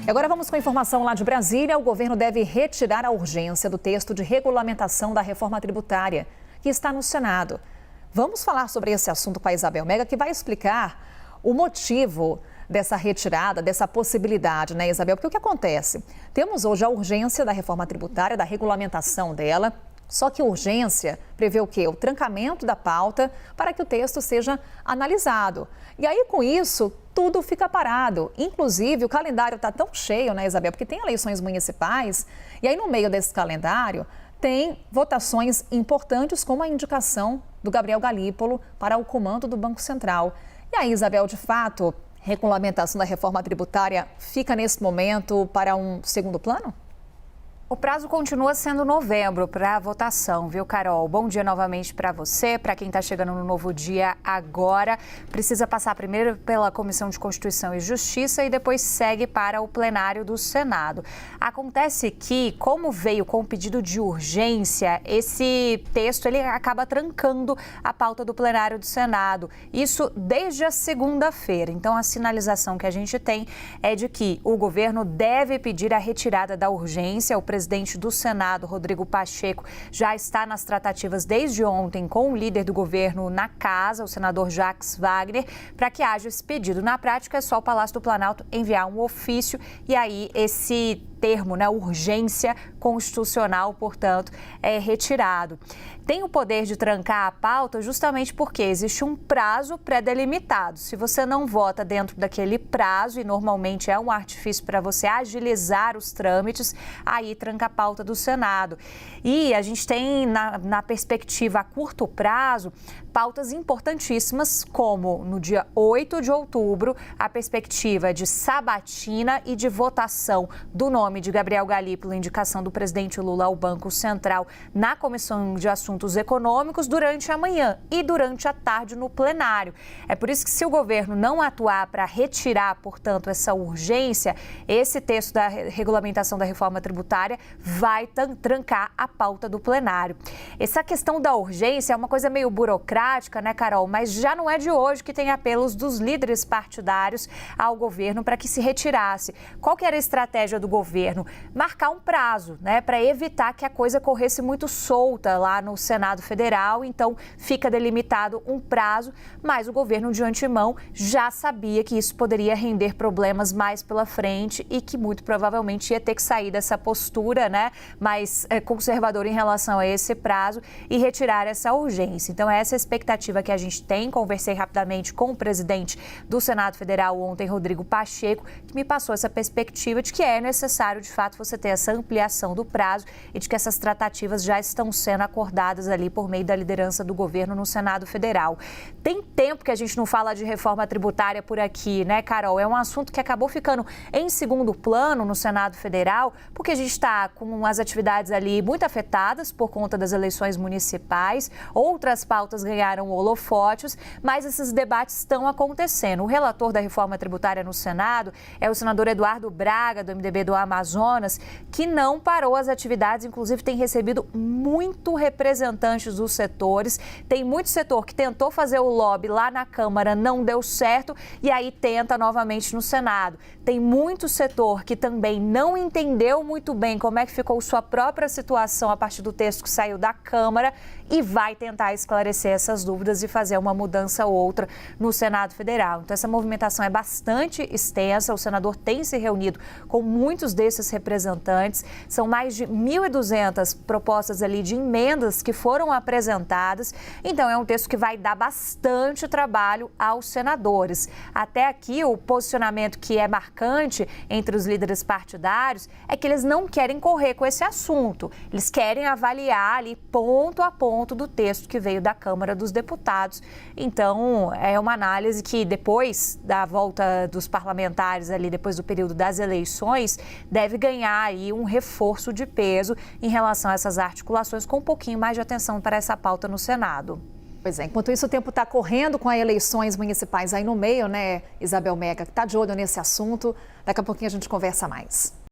E agora vamos com a informação lá de Brasília. O governo deve retirar a urgência do texto de regulamentação da reforma tributária, que está no Senado. Vamos falar sobre esse assunto com a Isabel Mega, que vai explicar o motivo dessa retirada, dessa possibilidade, né, Isabel? Porque o que acontece? Temos hoje a urgência da reforma tributária, da regulamentação dela. Só que urgência prevê o quê? O trancamento da pauta para que o texto seja analisado. E aí, com isso, tudo fica parado. Inclusive, o calendário está tão cheio, né, Isabel? Porque tem eleições municipais. E aí, no meio desse calendário, tem votações importantes, como a indicação do Gabriel Galípolo para o comando do Banco Central. E aí, Isabel, de fato, regulamentação da reforma tributária fica nesse momento para um segundo plano? O prazo continua sendo novembro para a votação, viu, Carol? Bom dia novamente para você, para quem está chegando no novo dia agora. Precisa passar primeiro pela Comissão de Constituição e Justiça e depois segue para o plenário do Senado. Acontece que, como veio com o pedido de urgência, esse texto ele acaba trancando a pauta do plenário do Senado. Isso desde a segunda-feira. Então, a sinalização que a gente tem é de que o governo deve pedir a retirada da urgência. O presidente do Senado, Rodrigo Pacheco, já está nas tratativas desde ontem com o líder do governo na casa, o senador Jacques Wagner, para que haja esse pedido. Na prática, é só o Palácio do Planalto enviar um ofício e aí esse termo, né, urgência constitucional, portanto, é retirado. Tem o poder de trancar a pauta justamente porque existe um prazo pré-delimitado. Se você não vota dentro daquele prazo, e normalmente é um artifício para você agilizar os trâmites, aí tranca a pauta do Senado. E a gente tem na perspectiva a curto prazo, pautas importantíssimas, como no dia 8 de outubro, a perspectiva de sabatina e de votação do nome de Gabriel Galípolo, indicação do presidente Lula ao Banco Central na Comissão de Assuntos Econômicos durante a manhã e durante a tarde no plenário. É por isso que, se o governo não atuar para retirar, portanto, essa urgência, esse texto da regulamentação da reforma tributária vai trancar a pauta do plenário. Essa questão da urgência é uma coisa meio burocrática, né, Carol? Mas já não é de hoje que tem apelos dos líderes partidários ao governo para que se retirasse. Qual que era a estratégia do governo? Marcar um prazo, né, para evitar que a coisa corresse muito solta lá no Senado Federal. Então, fica delimitado um prazo, mas o governo de antemão já sabia que isso poderia render problemas mais pela frente e que muito provavelmente ia ter que sair dessa postura, né, mais conservadora em relação a esse prazo e retirar essa urgência. Então, essa é a expectativa que a gente tem. Conversei rapidamente com o presidente do Senado Federal ontem, Rodrigo Pacheco, que me passou essa perspectiva de que é necessário, de fato, você ter essa ampliação do prazo e de que essas tratativas já estão sendo acordadas ali por meio da liderança do governo no Senado Federal. Tem tempo que a gente não fala de reforma tributária por aqui, né, Carol? É um assunto que acabou ficando em segundo plano no Senado Federal, porque a gente está com as atividades ali muito afetadas por conta das eleições municipais, outras pautas ganharam holofotes, mas esses debates estão acontecendo. O relator da reforma tributária no Senado é o senador Eduardo Braga, do MDB do Amazonas, que não parou as atividades, inclusive tem recebido muito representantes dos setores. Tem muito setor que tentou fazer o lobby lá na Câmara, não deu certo, e aí tenta novamente no Senado. Tem muito setor que também não entendeu muito bem como é que ficou sua própria situação a partir do texto que saiu da Câmara e vai tentar esclarecer essas dúvidas e fazer uma mudança ou outra no Senado Federal. Então, essa movimentação é bastante extensa. O senador tem se reunido com muitos desses representantes. São mais de 1.200 propostas ali de emendas que foram apresentadas. Então, é um texto que vai dar bastante trabalho aos senadores. Até aqui, o posicionamento que é marcante entre os líderes partidários é que eles não querem correr com esse assunto. Eles querem avaliar ali ponto a ponto do texto que veio da Câmara dos Deputados. Então, é uma análise que depois da volta dos parlamentares ali, depois do período das eleições, deve ganhar aí um reforço de peso em relação a essas articulações, com um pouquinho mais de atenção para essa pauta no Senado. Pois é, enquanto isso o tempo está correndo com as eleições municipais aí no meio, né, Isabel Mega, que está de olho nesse assunto. Daqui a pouquinho a gente conversa mais.